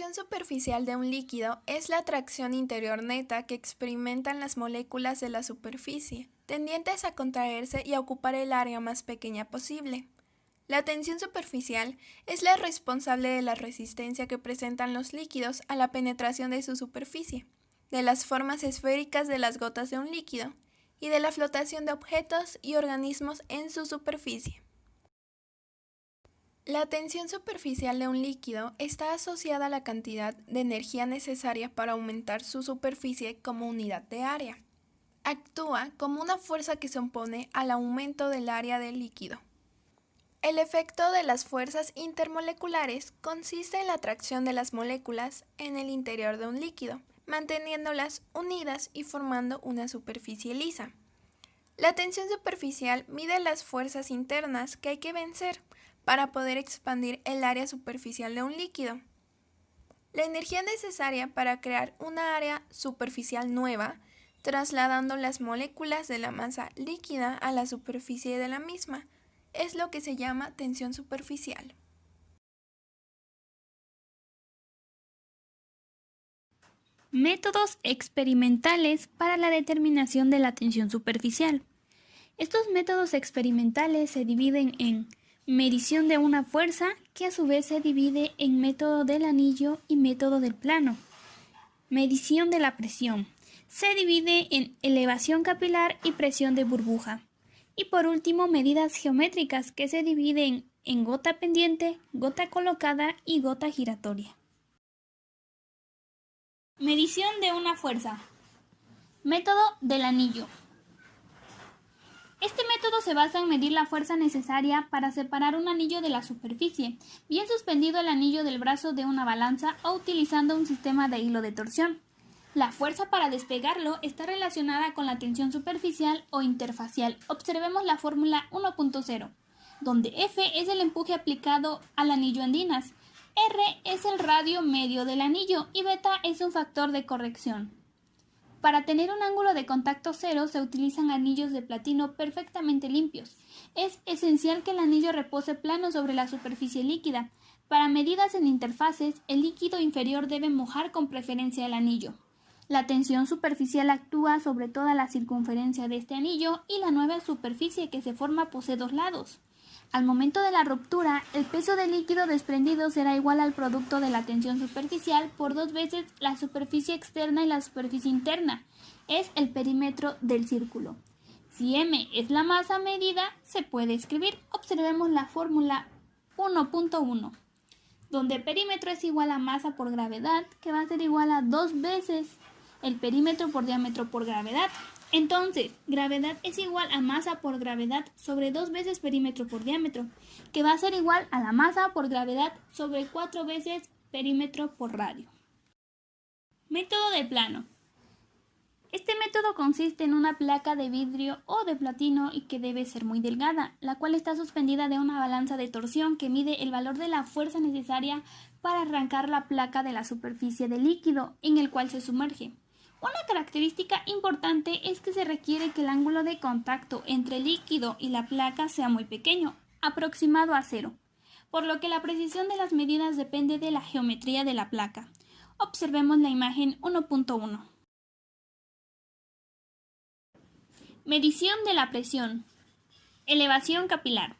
tensión superficial de un líquido es la atracción interior neta que experimentan las moléculas de la superficie, tendientes a contraerse y a ocupar el área más pequeña posible. La tensión superficial es la responsable de la resistencia que presentan los líquidos a la penetración de su superficie, de las formas esféricas de las gotas de un líquido y de la flotación de objetos y organismos en su superficie. La tensión superficial de un líquido está asociada a la cantidad de energía necesaria para aumentar su superficie como unidad de área. Actúa como una fuerza que se opone al aumento del área del líquido. El efecto de las fuerzas intermoleculares consiste en la atracción de las moléculas en el interior de un líquido, manteniéndolas unidas y formando una superficie lisa. La tensión superficial mide las fuerzas internas que hay que vencer para poder expandir el área superficial de un líquido. La energía necesaria para crear una área superficial nueva, trasladando las moléculas de la masa líquida a la superficie de la misma, es lo que se llama tensión superficial. Métodos experimentales para la determinación de la tensión superficial. Estos métodos experimentales se dividen en medición de una fuerza, que a su vez se divide en método del anillo y método del plano. Medición de la presión. Se divide en elevación capilar y presión de burbuja. Y por último, medidas geométricas, que se dividen en gota pendiente, gota colocada y gota giratoria. Medición de una fuerza. Método del anillo. Este método se basa en medir la fuerza necesaria para separar un anillo de la superficie, bien suspendido el anillo del brazo de una balanza o utilizando un sistema de hilo de torsión. La fuerza para despegarlo está relacionada con la tensión superficial o interfacial. Observemos la fórmula 1.0, donde F es el empuje aplicado al anillo en dinas, R es el radio medio del anillo y beta es un factor de corrección. Para tener un ángulo de contacto cero se utilizan anillos de platino perfectamente limpios. Es esencial que el anillo repose plano sobre la superficie líquida. Para medidas en interfaces, el líquido inferior debe mojar con preferencia el anillo. La tensión superficial actúa sobre toda la circunferencia de este anillo y la nueva superficie que se forma posee dos lados. Al momento de la ruptura, el peso del líquido desprendido será igual al producto de la tensión superficial por 2 veces la superficie externa y la superficie interna. Es el perímetro del círculo. Si m es la masa medida, se puede escribir. Observemos la fórmula 1.1, donde perímetro es igual a masa por gravedad, que va a ser igual a 2 veces el perímetro por diámetro por gravedad. Entonces, gravedad es igual a masa por gravedad sobre 2 veces perímetro por diámetro, que va a ser igual a la masa por gravedad sobre 4 veces perímetro por radio. Método de plano. Este método consiste en una placa de vidrio o de platino y que debe ser muy delgada, la cual está suspendida de una balanza de torsión que mide el valor de la fuerza necesaria para arrancar la placa de la superficie del líquido en el cual se sumerge. Una característica importante es que se requiere que el ángulo de contacto entre el líquido y la placa sea muy pequeño, aproximado a 0, por lo que la precisión de las medidas depende de la geometría de la placa. Observemos la imagen 1.1. Medición de la presión. Elevación capilar.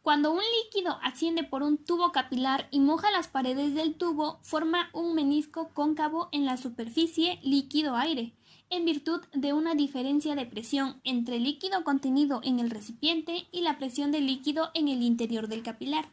Cuando un líquido asciende por un tubo capilar y moja las paredes del tubo, forma un menisco cóncavo en la superficie líquido-aire, en virtud de una diferencia de presión entre el líquido contenido en el recipiente y la presión del líquido en el interior del capilar.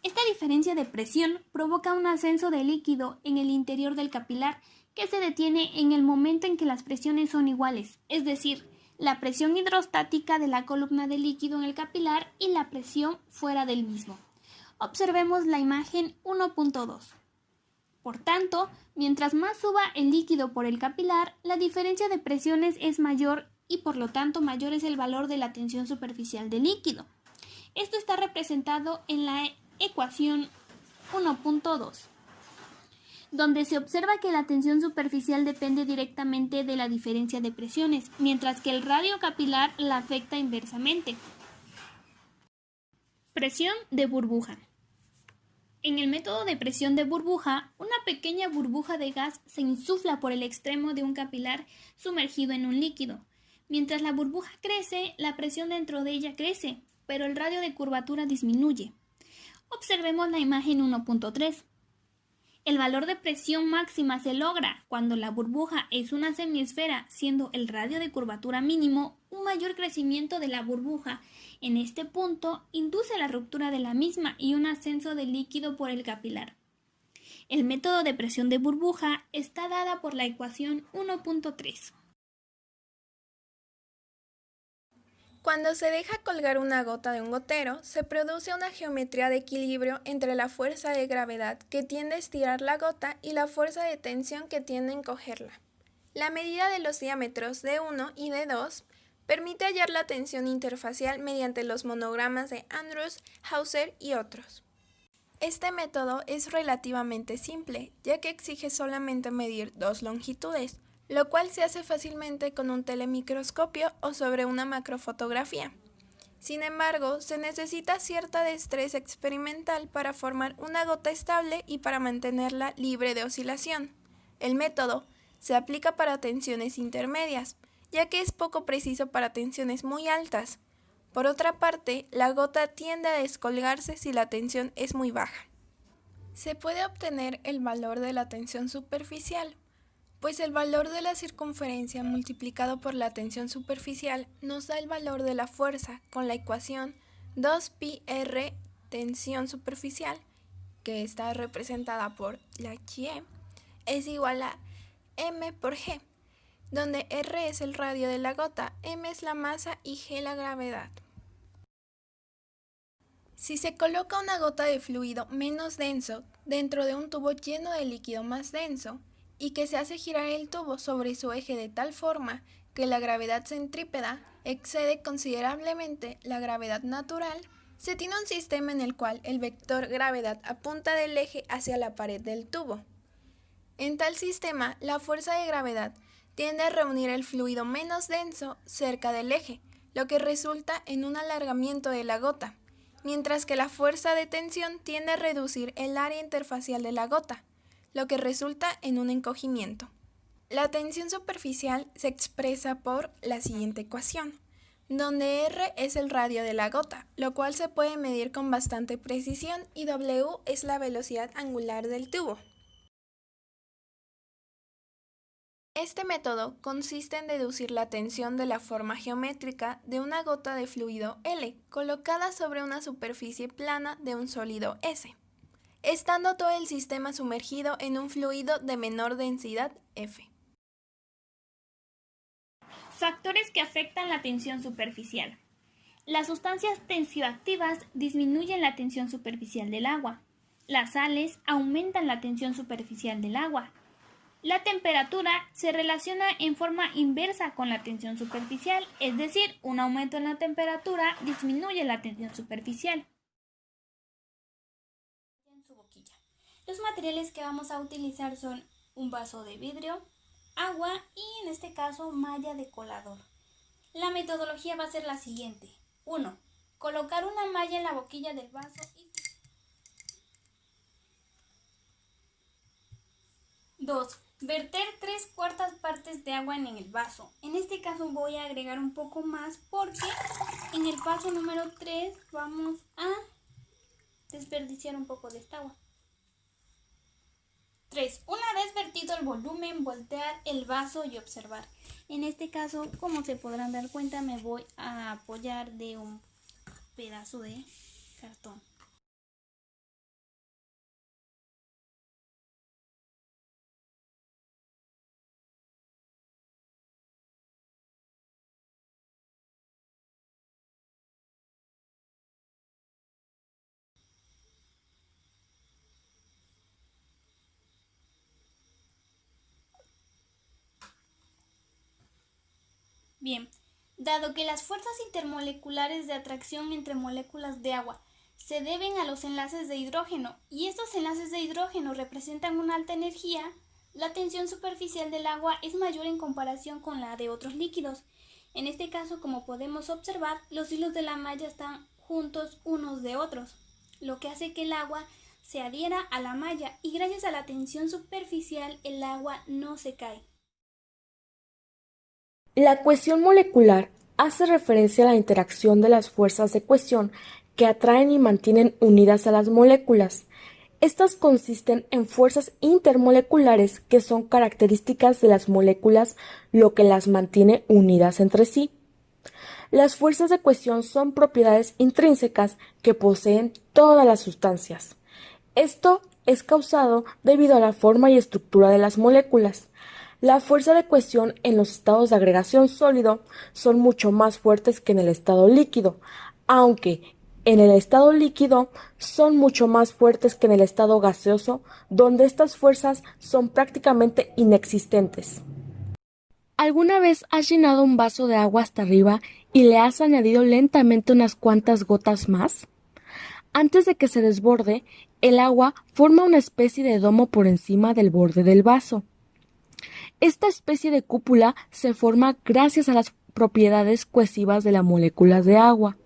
Esta diferencia de presión provoca un ascenso de líquido en el interior del capilar que se detiene en el momento en que las presiones son iguales, es decir, la presión hidrostática de la columna de líquido en el capilar y la presión fuera del mismo. Observemos la imagen 1.2. Por tanto, mientras más suba el líquido por el capilar, la diferencia de presiones es mayor y por lo tanto mayor es el valor de la tensión superficial del líquido. Esto está representado en la ecuación 1.2. donde se observa que la tensión superficial depende directamente de la diferencia de presiones, mientras que el radio capilar la afecta inversamente. Presión de burbuja. En el método de presión de burbuja, una pequeña burbuja de gas se insufla por el extremo de un capilar sumergido en un líquido. Mientras la burbuja crece, la presión dentro de ella crece, pero el radio de curvatura disminuye. Observemos la imagen 1.3. El valor de presión máxima se logra cuando la burbuja es una semiesfera, siendo el radio de curvatura mínimo. Un mayor crecimiento de la burbuja en este punto induce la ruptura de la misma y un ascenso del líquido por el capilar. El método de presión de burbuja está dada por la ecuación 1.3. Cuando se deja colgar una gota de un gotero, se produce una geometría de equilibrio entre la fuerza de gravedad que tiende a estirar la gota y la fuerza de tensión que tiende a encogerla. La medida de los diámetros D1 y D2 permite hallar la tensión interfacial mediante los monogramas de Andrews, Hauser y otros. Este método es relativamente simple, ya que exige solamente medir dos longitudes, lo cual se hace fácilmente con un telemicroscopio o sobre una macrofotografía. Sin embargo, se necesita cierta destreza experimental para formar una gota estable y para mantenerla libre de oscilación. El método se aplica para tensiones intermedias, ya que es poco preciso para tensiones muy altas. Por otra parte, la gota tiende a descolgarse si la tensión es muy baja. Se puede obtener el valor de la tensión superficial, pues el valor de la circunferencia multiplicado por la tensión superficial nos da el valor de la fuerza con la ecuación 2πr tensión superficial, que está representada por la y, es igual a m por g, donde r es el radio de la gota, m es la masa y g la gravedad. Si se coloca una gota de fluido menos denso dentro de un tubo lleno de líquido más denso, y que se hace girar el tubo sobre su eje de tal forma que la gravedad centrípeta excede considerablemente la gravedad natural, se tiene un sistema en el cual el vector gravedad apunta del eje hacia la pared del tubo. En tal sistema, la fuerza de gravedad tiende a reunir el fluido menos denso cerca del eje, lo que resulta en un alargamiento de la gota, mientras que la fuerza de tensión tiende a reducir el área interfacial de la gota, lo que resulta en un encogimiento. La tensión superficial se expresa por la siguiente ecuación, donde R es el radio de la gota, lo cual se puede medir con bastante precisión, y W es la velocidad angular del tubo. Este método consiste en deducir la tensión de la forma geométrica de una gota de fluido L colocada sobre una superficie plana de un sólido S, estando todo el sistema sumergido en un fluido de menor densidad F. Factores que afectan la tensión superficial. Las sustancias tensioactivas disminuyen la tensión superficial del agua. Las sales aumentan la tensión superficial del agua. La temperatura se relaciona en forma inversa con la tensión superficial, es decir, un aumento en la temperatura disminuye la tensión superficial. Los materiales que vamos a utilizar son un vaso de vidrio, agua y en este caso malla de colador. La metodología va a ser la siguiente. 1. Colocar una malla en la boquilla del vaso y 2. Verter 3/4 partes de agua en el vaso. En este caso voy a agregar un poco más porque en el paso número 3 vamos a desperdiciar un poco de esta agua. 3. Una vez vertido el volumen, voltear el vaso y observar. En este caso, como se podrán dar cuenta, me voy a apoyar de un pedazo de cartón. Bien, dado que las fuerzas intermoleculares de atracción entre moléculas de agua se deben a los enlaces de hidrógeno y estos enlaces de hidrógeno representan una alta energía, la tensión superficial del agua es mayor en comparación con la de otros líquidos. En este caso, como podemos observar, los hilos de la malla están juntos unos de otros, lo que hace que el agua se adhiera a la malla y gracias a la tensión superficial el agua no se cae. La cohesión molecular hace referencia a la interacción de las fuerzas de cohesión que atraen y mantienen unidas a las moléculas. Estas consisten en fuerzas intermoleculares que son características de las moléculas, lo que las mantiene unidas entre sí. Las fuerzas de cohesión son propiedades intrínsecas que poseen todas las sustancias. Esto es causado debido a la forma y estructura de las moléculas. La fuerza de cohesión en los estados de agregación sólido son mucho más fuertes que en el estado líquido, aunque en el estado líquido son mucho más fuertes que en el estado gaseoso, donde estas fuerzas son prácticamente inexistentes. ¿Alguna vez has llenado un vaso de agua hasta arriba y le has añadido lentamente unas cuantas gotas más? Antes de que se desborde, el agua forma una especie de domo por encima del borde del vaso. Esta especie de cúpula se forma gracias a las propiedades cohesivas de las moléculas de agua,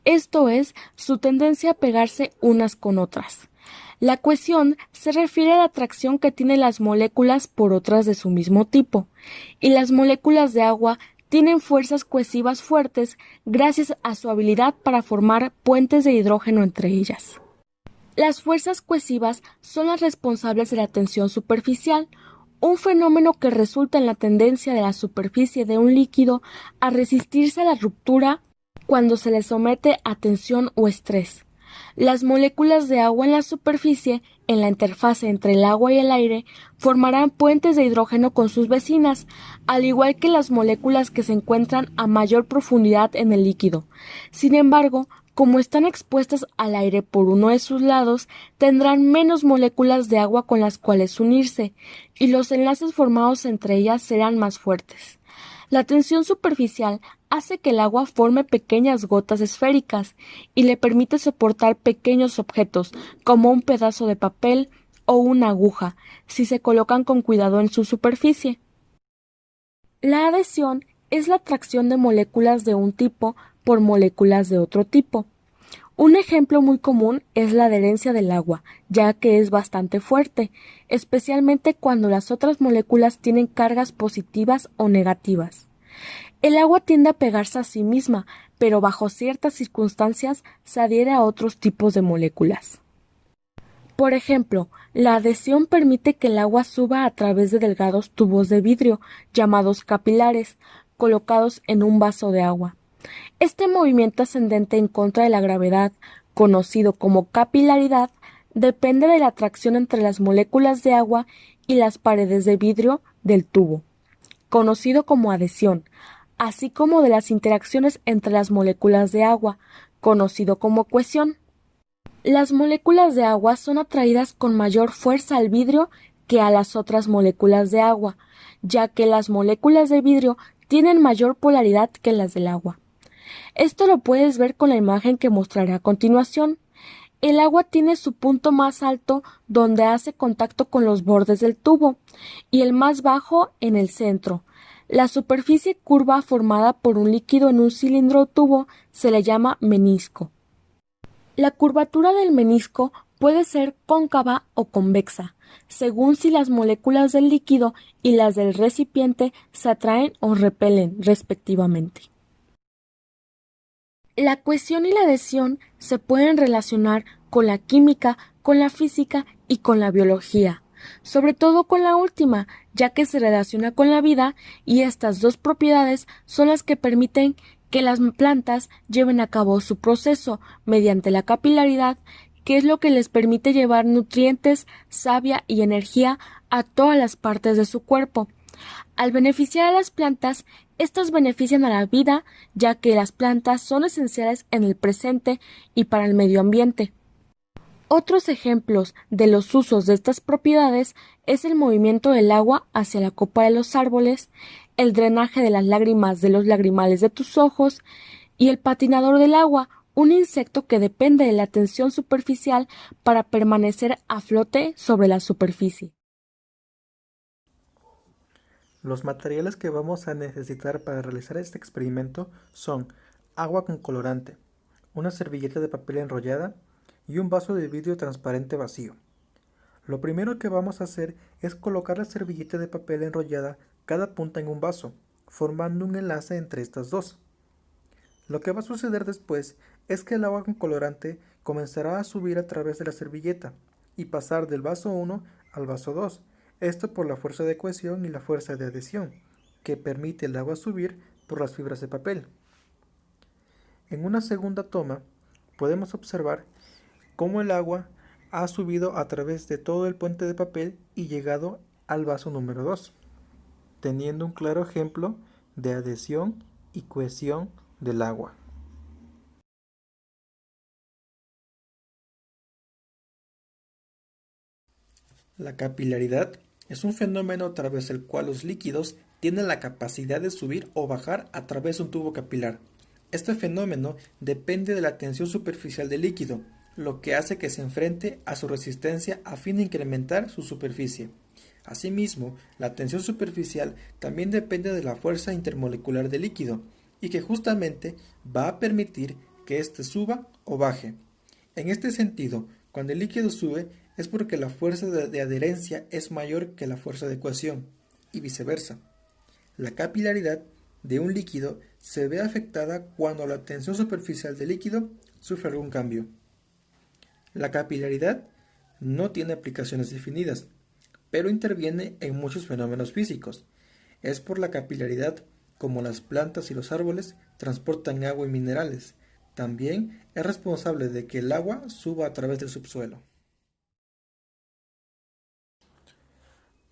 esto es, su tendencia a pegarse unas con otras. La cohesión se refiere a la atracción que tienen las moléculas por otras de su mismo tipo, y las moléculas de agua tienen fuerzas cohesivas fuertes gracias a su habilidad para formar puentes de hidrógeno entre ellas. Las fuerzas cohesivas son las responsables de la tensión superficial, un fenómeno que resulta en la tendencia de la superficie de un líquido a resistirse a la ruptura cuando se le somete a tensión o estrés. Las moléculas de agua en la superficie, en la interfase entre el agua y el aire, formarán puentes de hidrógeno con sus vecinas, al igual que las moléculas que se encuentran a mayor profundidad en el líquido. Sin embargo, como están expuestas al aire por uno de sus lados, tendrán menos moléculas de agua con las cuales unirse, y los enlaces formados entre ellas serán más fuertes. La tensión superficial hace que el agua forme pequeñas gotas esféricas y le permite soportar pequeños objetos, como un pedazo de papel o una aguja, si se colocan con cuidado en su superficie. La adhesión es la atracción de moléculas de un tipo por moléculas de otro tipo. Un ejemplo muy común es la adherencia del agua, ya que es bastante fuerte, especialmente cuando las otras moléculas tienen cargas positivas o negativas. El agua tiende a pegarse a sí misma, pero bajo ciertas circunstancias se adhiere a otros tipos de moléculas. Por ejemplo, la adhesión permite que el agua suba a través de delgados tubos de vidrio, llamados capilares, colocados en un vaso de agua. Este movimiento ascendente en contra de la gravedad, conocido como capilaridad, depende de la atracción entre las moléculas de agua y las paredes de vidrio del tubo, conocido como adhesión, así como de las interacciones entre las moléculas de agua, conocido como cohesión. Las moléculas de agua son atraídas con mayor fuerza al vidrio que a las otras moléculas de agua, ya que las moléculas de vidrio tienen mayor polaridad que las del agua. Esto lo puedes ver con la imagen que mostraré a continuación. El agua tiene su punto más alto donde hace contacto con los bordes del tubo y el más bajo en el centro. La superficie curva formada por un líquido en un cilindro o tubo se le llama menisco. La curvatura del menisco puede ser cóncava o convexa, según si las moléculas del líquido y las del recipiente se atraen o repelen, respectivamente. La cohesión y la adhesión se pueden relacionar con la química, con la física y con la biología, sobre todo con la última, ya que se relaciona con la vida y estas dos propiedades son las que permiten que las plantas lleven a cabo su proceso mediante la capilaridad, que es lo que les permite llevar nutrientes, savia y energía a todas las partes de su cuerpo. Al beneficiar a las plantas, estas benefician a la vida, ya que las plantas son esenciales en el presente y para el medio ambiente. Otros ejemplos de los usos de estas propiedades es el movimiento del agua hacia la copa de los árboles, el drenaje de las lágrimas de los lagrimales de tus ojos y el patinador del agua, un insecto que depende de la tensión superficial para permanecer a flote sobre la superficie. Los materiales que vamos a necesitar para realizar este experimento son agua con colorante, una servilleta de papel enrollada y un vaso de vidrio transparente vacío. Lo primero que vamos a hacer es colocar la servilleta de papel enrollada cada punta en un vaso, formando un enlace entre estas dos. Lo que va a suceder después es que el agua con colorante comenzará a subir a través de la servilleta y pasar del vaso 1 al vaso 2, esto por la fuerza de cohesión y la fuerza de adhesión, que permite el agua subir por las fibras de papel. En una segunda toma, podemos observar cómo el agua ha subido a través de todo el puente de papel y llegado al vaso número 2, teniendo un claro ejemplo de adhesión y cohesión del agua. La capilaridad es un fenómeno a través del cual los líquidos tienen la capacidad de subir o bajar a través de un tubo capilar. Este fenómeno depende de la tensión superficial del líquido, lo que hace que se enfrente a su resistencia a fin de incrementar su superficie. Asimismo, la tensión superficial también depende de la fuerza intermolecular del líquido, y que justamente va a permitir que éste suba o baje. En este sentido, cuando el líquido sube es porque la fuerza de adherencia es mayor que la fuerza de cohesión, y viceversa. La capilaridad de un líquido se ve afectada cuando la tensión superficial del líquido sufre algún cambio. La capilaridad no tiene aplicaciones definidas, pero interviene en muchos fenómenos físicos. Es por la capilaridad como las plantas y los árboles transportan agua y minerales. También es responsable de que el agua suba a través del subsuelo.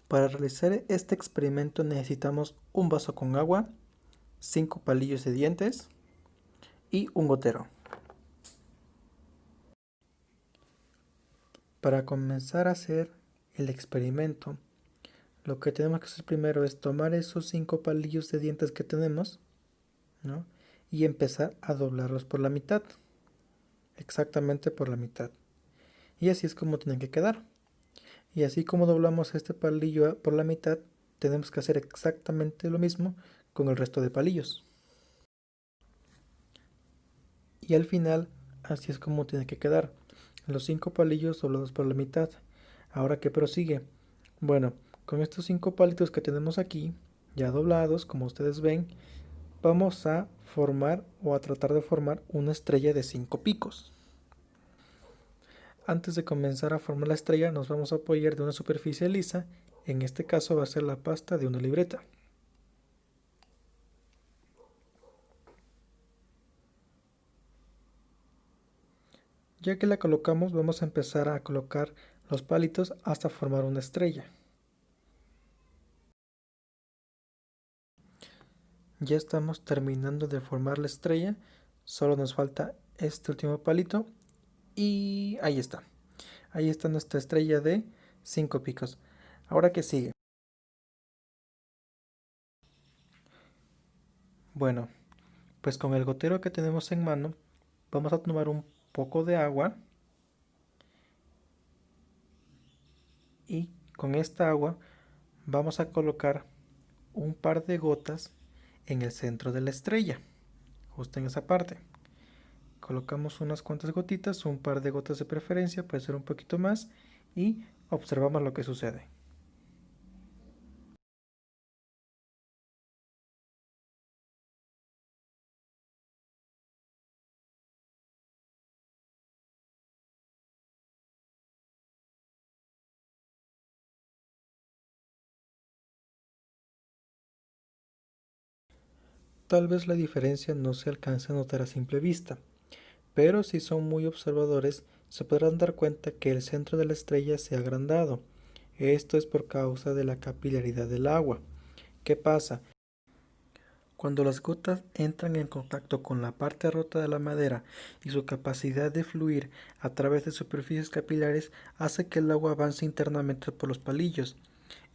Para realizar este experimento necesitamos un vaso con agua, 5 palillos de dientes y un gotero. Para comenzar a hacer el experimento, lo que tenemos que hacer primero es tomar esos 5 palillos de dientes que tenemos, ¿no? Y empezar a doblarlos por la mitad, exactamente por la mitad. Y así es como tienen que quedar. Y así como doblamos este palillo por la mitad, tenemos que hacer exactamente lo mismo con el resto de palillos. Y al final, así es como tiene que quedar. Los 5 palillos doblados por la mitad. Ahora, ¿qué prosigue? Bueno, con estos 5 palitos que tenemos aquí, ya doblados, como ustedes ven, vamos a formar o a tratar de formar una estrella de 5 picos. Antes de comenzar a formar la estrella, nos vamos a apoyar de una superficie lisa. En este caso va a ser la pasta de una libreta. Ya que la colocamos, vamos a empezar a colocar los palitos hasta formar una estrella. Ya estamos terminando de formar la estrella, solo nos falta este último palito y ahí está. Ahí está nuestra estrella de 5 picos. Ahora, ¿qué sigue? Bueno, pues con el gotero que tenemos en mano, vamos a tomar un poco de agua y con esta agua vamos a colocar un par de gotas en el centro de la estrella, justo en esa parte. Colocamos unas cuantas gotitas, un par de gotas de preferencia, puede ser un poquito más, y observamos lo que sucede. Tal vez la diferencia no se alcance a notar a simple vista, pero si son muy observadores se podrán dar cuenta que el centro de la estrella se ha agrandado. Esto es por causa de la capilaridad del agua. ¿Qué pasa? Cuando las gotas entran en contacto con la parte rota de la madera y su capacidad de fluir a través de superficies capilares hace que el agua avance internamente por los palillos.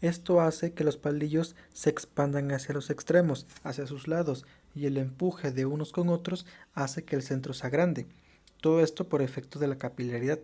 Esto hace que los palillos se expandan hacia los extremos, hacia sus lados, y el empuje de unos con otros hace que el centro se agrande. Todo esto por efecto de la capilaridad.